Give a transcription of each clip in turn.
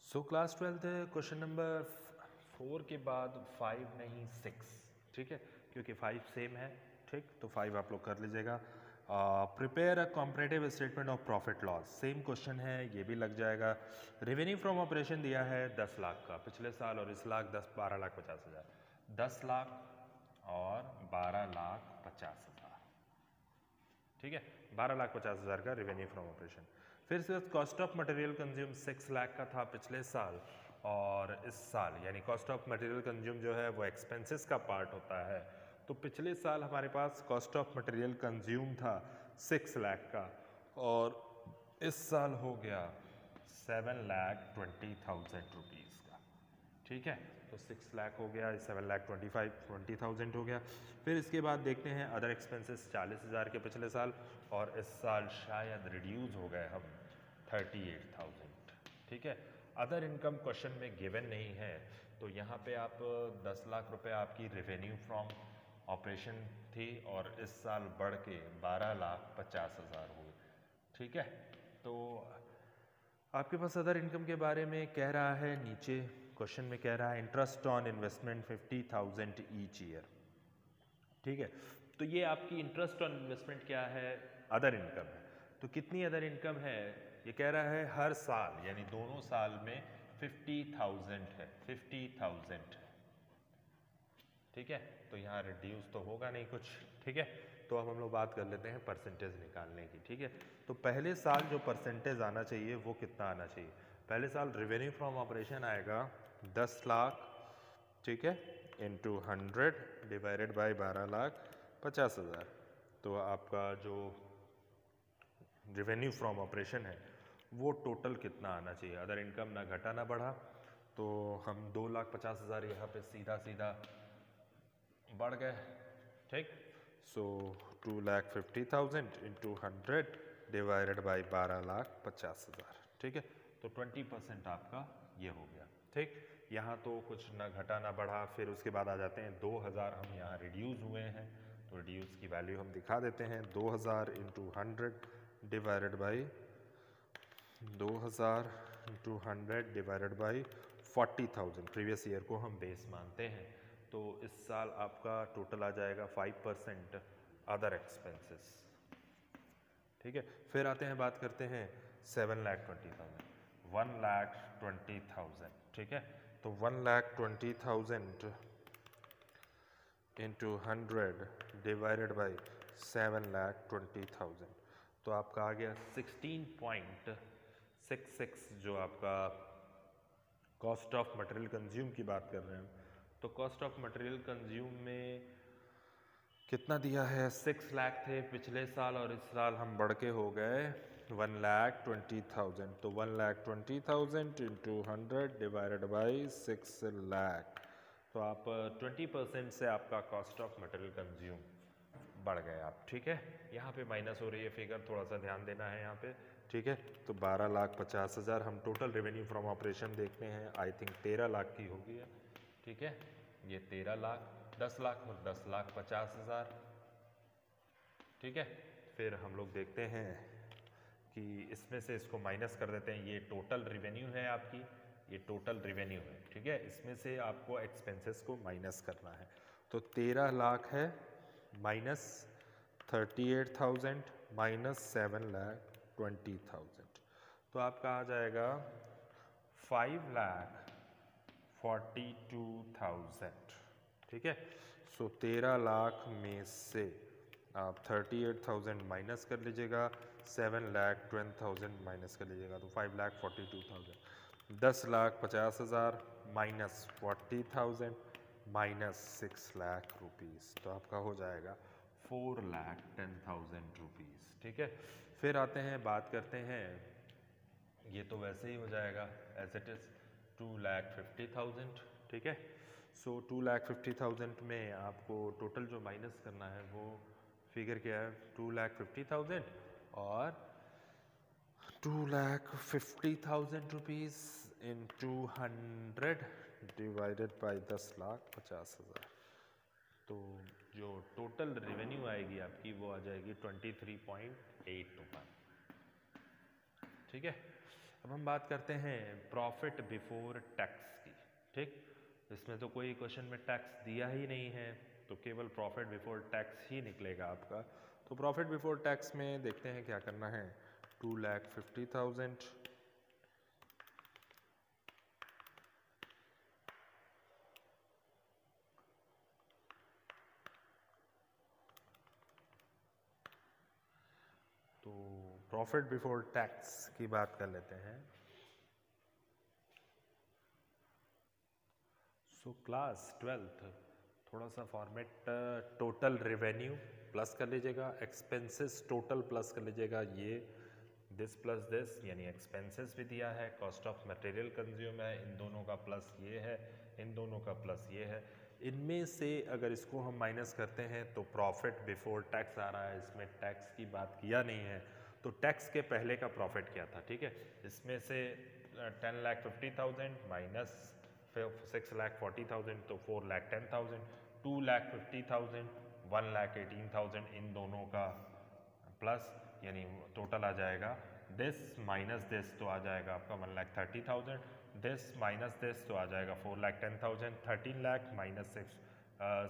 So class 12th question number 4 के बाद 5 नहीं 6, ठीक है, क्योंकि 5 सेम है, ठीक, तो 5 आप लोग कर लीजिएगा। Prepare a comparative statement of profit loss, same question है, ये भी लग जाएगा। रेवेन्यू फ्रॉम ऑपरेशन दिया है 10 लाख का पिछले साल, और इस लाख 12,50,000, 10 लाख और 12,50,000, ठीक है, 12,50,000 का रेवेन्यू फ्रॉम ऑपरेशन। फिर से cost of material consume 6 lakh का था पिछले साल, और इस साल यानी कॉस्ट ऑफ मटेरियल कंज्यूम जो है वो एक्सपेंसेस का पार्ट होता है, तो पिछले साल हमारे पास कॉस्ट ऑफ मटेरियल कंज्यूम था 6 लाख का, और इस साल हो गया 7,20,000 रुपीज़ का, ठीक है, तो 6 लाख हो गया, 7,20,000 हो गया। फिर इसके बाद देखते हैं अदर एक्सपेंसेस 40,000 के पिछले साल, और इस साल शायद रिड्यूस हो गए हम 38,000, ठीक है। अदर इनकम क्वेश्चन में गिवन नहीं है, तो यहाँ पे आप 10 लाख रुपए आपकी रेवेन्यू फ्रॉम ऑपरेशन थी, और इस साल बढ़ के 12,50,000 हुए, ठीक है। तो आपके पास अदर इनकम के बारे में कह रहा है, नीचे क्वेश्चन में कह रहा है interest on investment 50,000 each year, ठीक है। तो ये आपकी इंटरेस्ट ऑन इन्वेस्टमेंट क्या है, अदर इनकम है। तो कितनी अदर इनकम है, ये कह रहा है हर साल यानी दोनों साल में 50,000 है, 50,000 है, ठीक है। तो यहाँ रिड्यूस तो होगा नहीं कुछ, ठीक है। तो अब हम लोग बात कर लेते हैं परसेंटेज निकालने की, ठीक है। तो पहले साल जो परसेंटेज आना चाहिए वो कितना आना चाहिए, पहले साल रेवेन्यू फ्रॉम ऑपरेशन आएगा 10 लाख, ठीक है, इंटू 100 डिवाइडेड बाई 12,50,000, तो आपका जो रेवेन्यू फ्रॉम ऑपरेशन है वो टोटल कितना आना चाहिए। अदर इनकम ना घटा ना बढ़ा, तो हम 2,50,000 यहाँ पे सीधा सीधा बढ़ गए, ठीक। सो 2,50,000 इंटू 100 डिवाइडेड बाई 12,50,000, ठीक है। तो 20% आपका ये हो गया, ठीक। यहाँ तो कुछ ना घटा ना बढ़ा। फिर उसके बाद आ जाते हैं 2,000, हम यहाँ रिड्यूस हुए हैं, तो रिड्यूस की वैल्यू हम दिखा देते हैं, 2,000 into 100 divided by 2,000 into 100 divided by 40,000, previous year को हम बेस मानते हैं। तो इस साल आपका टोटल आ जाएगा 5% अदर एक्सपेंसेस, ठीक है। फिर आते हैं, बात करते हैं 7,20,000, 1,20,000, ठीक है। तो 1,20,000 इंटू 100 डिवाइडेड बाई 7,20,000, तो आपका आ गया 16.66, जो आपका कॉस्ट ऑफ मटेरियल कंज्यूम की बात कर रहे हैं। तो कॉस्ट ऑफ मटेरियल कंज्यूम में कितना दिया है, 6 लाख थे पिछले साल, और इस साल हम बढ़ के हो गए 1,20,000, तो 1,20,000 इंटू 100 डिवाइडेड बाई 6 लाख, तो आप 20% से आपका कॉस्ट ऑफ मटेरियल कंज्यूम बढ़ गए आप, ठीक है। यहाँ पे माइनस हो रही है फिगर, थोड़ा सा ध्यान देना है यहाँ पे, ठीक है। तो 12,50,000 हम टोटल रेवेन्यू फ्रॉम ऑपरेशन देखते हैं, आई थिंक 13 लाख की होगी है, ठीक है। ये 13 लाख, 10 लाख और 10,50,000, ठीक है। फिर हम लोग देखते हैं कि इसमें से इसको माइनस कर देते हैं, ये टोटल रेवेन्यू है आपकी, ये टोटल रेवेन्यू है, ठीक है। इसमें से आपको एक्सपेंसेस को माइनस करना है, तो 13 लाख है माइनस 38,000 माइनस 7,20,000, तो आपका आ जाएगा 5,42,000, ठीक है। सो 13 लाख में से आप 38,000 माइनस कर लीजिएगा, 7,20,000 माइनस कर लीजिएगा, तो 5,42,000, 10,50,000 माइनस 40,000 माइनस 6 लाख रुपीज़, तो आपका हो जाएगा 4,10,000 रुपीज़, ठीक है। फिर आते हैं, बात करते हैं, ये तो वैसे ही हो जाएगा एज इट इज़ 2,50,000, ठीक है। सो 2,50,000 में आपको टोटल जो माइनस करना है वो फिगर क्या है, 2,50,000 और 2,50,000 रुपीज़ इन 200 डिवाइडेड बाई 10,50,000, तो जो टोटल रेवेन्यू आएगी आपकी वो आ जाएगी 23.81, ठीक है। अब अब हम बात करते हैं प्रॉफिट बिफोर टैक्स की। ठीक, इसमें तो कोई क्वेश्चन में टैक्स दिया ही नहीं है, तो केवल प्रॉफिट बिफोर टैक्स ही निकलेगा आपका। तो प्रॉफिट बिफोर टैक्स में देखते हैं क्या करना है। 2,50,000 तो प्रॉफिट बिफोर टैक्स की बात कर लेते हैं। सो क्लास 12th थोड़ा सा फॉर्मेट टोटल रेवेन्यू प्लस कर लीजिएगा, एक्सपेंसेस टोटल प्लस कर लीजिएगा, ये दिस प्लस दिस यानी एक्सपेंसेस भी दिया है, कॉस्ट ऑफ मटेरियल कंज्यूम है, इन दोनों का प्लस ये है, इन दोनों का प्लस ये है। इनमें से अगर इसको हम माइनस करते हैं तो प्रॉफिट बिफोर टैक्स आ रहा है। इसमें टैक्स की बात किया नहीं है, तो टैक्स के पहले का प्रॉफिट क्या था। ठीक है, इसमें से 10,50,000 माइनस 6,40,000 तो 4,10,000, 2,50,000, 1,18,000, इन दोनों का प्लस यानी टोटल आ जाएगा दिस माइनस दिस तो आ जाएगा आपका 1,30,000, दिस माइनस दिस तो आ जाएगा 4,10,000, 13 लाख माइनस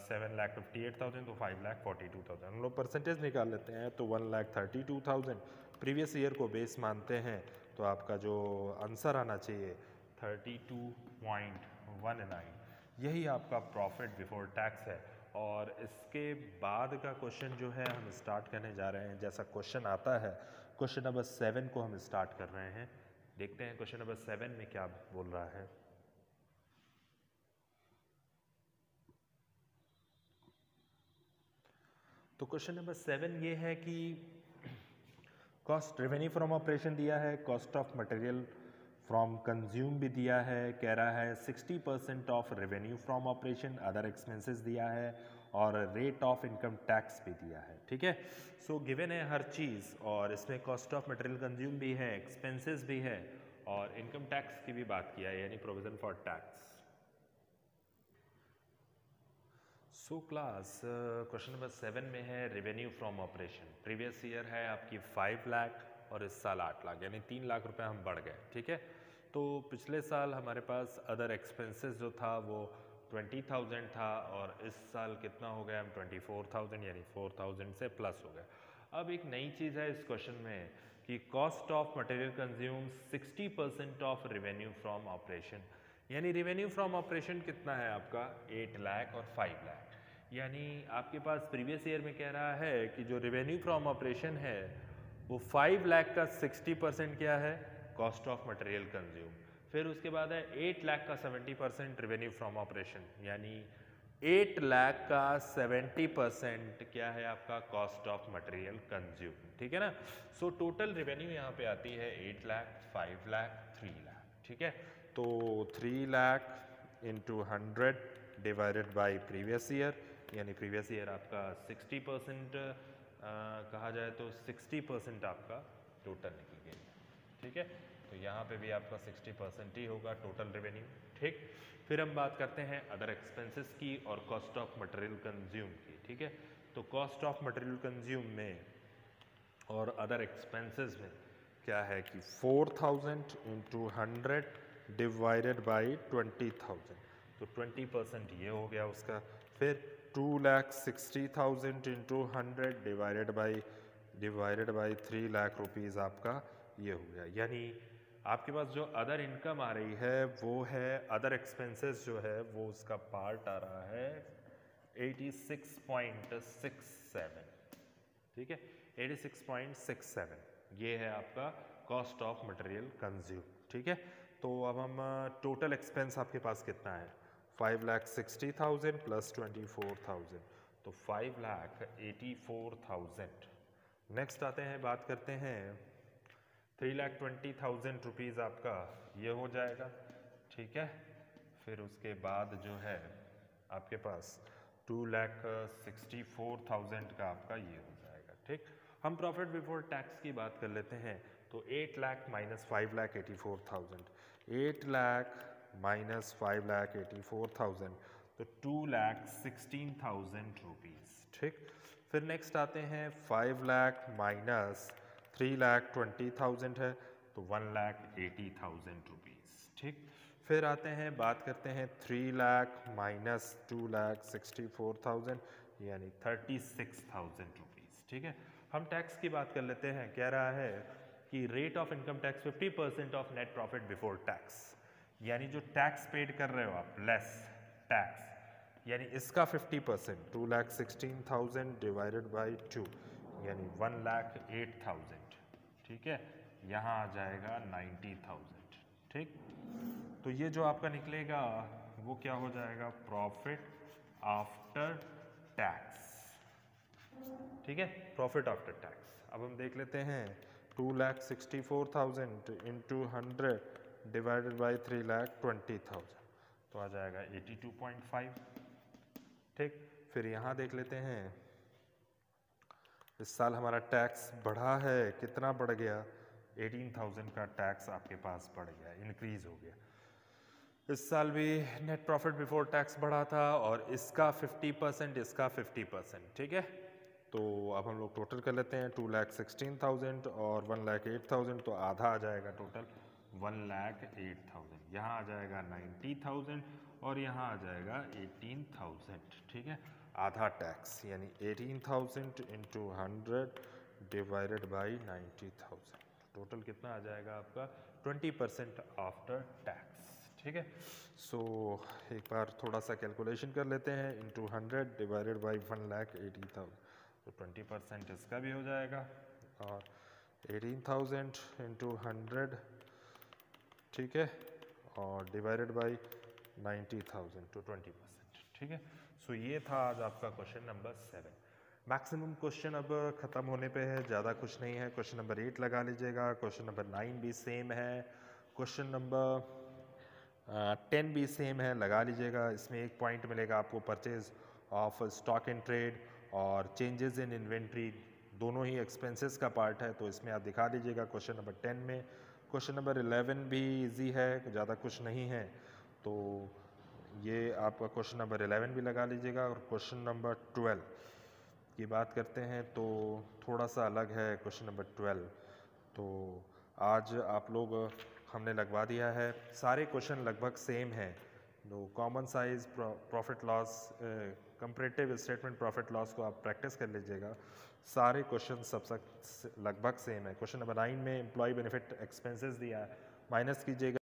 7,58,000 तो 5,42,000। हम लोग परसेंटेज निकाल लेते हैं तो 1,32,000 प्रीवियस ईयर को बेस मानते हैं तो आपका जो आंसर आना चाहिए 32.19, यही आपका प्रॉफिट बिफोर टैक्स है। और इसके बाद का क्वेश्चन जो है हम स्टार्ट करने जा रहे हैं। जैसा क्वेश्चन आता है, क्वेश्चन नंबर 7 को हम स्टार्ट कर रहे हैं। देखते हैं क्वेश्चन नंबर 7 में क्या बोल रहा है। तो क्वेश्चन नंबर 7 ये है कि कॉस्ट रेवेन्यू फ्रॉम ऑपरेशन दिया है, cost of material from consume भी दिया है, कह रहा है 60% of revenue from operation, other expenses दिया है और रेट ऑफ इनकम टैक्स भी दिया है। ठीक है, सो गिवन है हर चीज़ और इसमें कॉस्ट ऑफ मटेरियल कंज्यूम भी है, एक्सपेंसेस भी है और इनकम टैक्स की भी बात किया है यानी provision for tax. So class question number 7 में है revenue from operation. Previous year है आपकी 5 लाख और इस साल 8 लाख यानी 3 लाख रुपए हम बढ़ गए। ठीक है, तो पिछले साल हमारे पास अदर एक्सपेंसेस जो था वो 20,000 था और इस साल कितना हो गया हम 24,000 यानी 4,000 से प्लस हो गया। अब एक नई चीज़ है इस क्वेश्चन में कि cost of material consume 60% of revenue from operation, यानी रेवेन्यू फ्रॉम ऑपरेशन कितना है आपका 8 लाख और 5 लाख, यानी आपके पास प्रीवियस ईयर में कह रहा है कि जो रेवेन्यू फ्रॉम ऑपरेशन है वो 5 लाख का 60% क्या है कॉस्ट ऑफ मटेरियल कंज्यूम, फिर उसके बाद है 8 लाख का 70% रेवेन्यू फ्रॉम ऑपरेशन, यानी 8 लाख का 70% क्या है आपका कॉस्ट ऑफ मटेरियल कंज्यूम। ठीक है ना, सो टोटल रेवेन्यू यहाँ पे आती है 8 लाख, 5 लाख, 3 लाख। ठीक है, तो 3 lakh into 100 divided by previous year, यानी प्रीवियस ईयर आपका 60% कहा जाए तो 60% आपका टोटल निकल गया। ठीक है, तो यहाँ पे भी आपका 60% ही होगा टोटल रेवेन्यू। ठीक, फिर हम बात करते हैं अदर एक्सपेंसेस की और कॉस्ट ऑफ मटेरियल कंज्यूम की। ठीक है, तो कॉस्ट ऑफ मटेरियल कंज्यूम में और अदर एक्सपेंसेस में क्या है कि 4,000 इंटू 100 डिवाइडेड बाई 20,000, तो 20% ये हो गया उसका। फिर 2,60,000 into 100 divided by 3 lakh rupees आपका ये हो गया, यानी आपके पास जो अदर इनकम आ रही है वो है अदर एक्सपेंसेस जो है वो उसका पार्ट आ रहा है 86.67। ठीक है, 86.67 ये है आपका कॉस्ट ऑफ मटेरियल कंज्यूम। ठीक है, तो अब हम टोटल एक्सपेंस आपके पास कितना है 5,60,000 प्लस 24,000 तो 5,84,000। नेक्स्ट आते हैं, बात करते हैं 3,20,000 रुपीज़ आपका ये हो जाएगा। ठीक है, फिर उसके बाद जो है आपके पास 2,64,000 का आपका ये हो जाएगा। ठीक, हम प्रॉफिट बिफोर टैक्स की बात कर लेते हैं तो 8 लाख माइनस 5,84,000, 8 लाख माइनस 5,84,000 तो 2,16,000 रुपीज़। ठीक, फिर नेक्स्ट आते हैं 5 लाख माइनस 3,20,000 है तो तो 1,80,000 रुपीज़। ठीक, फिर आते हैं बात करते हैं 3 लाख माइनस 2,64,000 यानी 36,000 रुपीज़। ठीक है, हम टैक्स की बात कर लेते हैं। कह रहा है कि rate of income tax 50% of net profit before tax, यानी जो टैक्स पेड कर रहे हो आप लेस टैक्स, यानी इसका 50%, 2,16,000 डिवाइडेड बाई 2 यानी 1,08,000। ठीक है, यहाँ आ जाएगा 90,000। ठीक, तो ये जो आपका निकलेगा वो क्या हो जाएगा, प्रॉफिट आफ्टर टैक्स। ठीक है, प्रॉफिट आफ्टर टैक्स। अब हम देख लेते हैं 2,64,000 इंटू 100 डिवाइडेड बाई 3,20,000 तो आ जाएगा 82.5। ठीक, फिर यहाँ देख लेते हैं इस साल हमारा टैक्स बढ़ा है, कितना बढ़ गया, 18,000 का टैक्स आपके पास बढ़ गया, इंक्रीज हो गया। इस साल भी नेट प्रॉफिट बिफोर टैक्स बढ़ा था और इसका 50%, इसका 50%। ठीक है, तो अब हम लोग टोटल कर लेते हैं 2,16,000 और 1,08,000 तो आधा आ जाएगा टोटल 1,08,000। यहाँ आ जाएगा 90,000 और यहाँ आ जाएगा 18,000। ठीक है, आधा टैक्स यानी 18,000 इंटू 100 डिवाइडेड बाई 90,000 टोटल कितना आ जाएगा आपका 20% आफ्टर टैक्स। ठीक है, सो एक बार थोड़ा सा कैलकुलेशन कर लेते हैं, इंटू 100 डिवाइडेड बाई 1,80,000 तो 20% इसका भी हो जाएगा और 18,000 इंटू 100, ठीक है, और डिवाइडेड बाई 90,000 तो 20%। ठीक है, सो ये था आज आपका क्वेश्चन नंबर 7। मैक्सिमम क्वेश्चन अब ख़त्म होने पे है, ज़्यादा कुछ नहीं है। क्वेश्चन नंबर 8 लगा लीजिएगा, क्वेश्चन नंबर 9 भी सेम है, क्वेश्चन नंबर 10 भी सेम है, लगा लीजिएगा। इसमें एक पॉइंट मिलेगा आपको purchase of stock in trade और चेंजेस इन इन्वेंट्री, दोनों ही एक्सपेंसेस का पार्ट है, तो इसमें आप दिखा दीजिएगा क्वेश्चन नंबर 10 में। क्वेश्चन नंबर 11 भी इजी है, ज़्यादा कुछ नहीं है, तो ये आपका क्वेश्चन नंबर 11 भी लगा लीजिएगा। और क्वेश्चन नंबर 12 की बात करते हैं तो थोड़ा सा अलग है क्वेश्चन नंबर 12, तो आज आप लोग हमने लगवा दिया है। सारे क्वेश्चन लगभग सेम हैं, तो common size profit loss comparative statement profit loss को आप प्रैक्टिस कर लीजिएगा। सारे क्वेश्चन सब लगभग सेम है। क्वेश्चन नंबर 9 में एम्प्लॉय बेनिफिट एक्सपेंसेस दिया है, माइनस कीजिएगा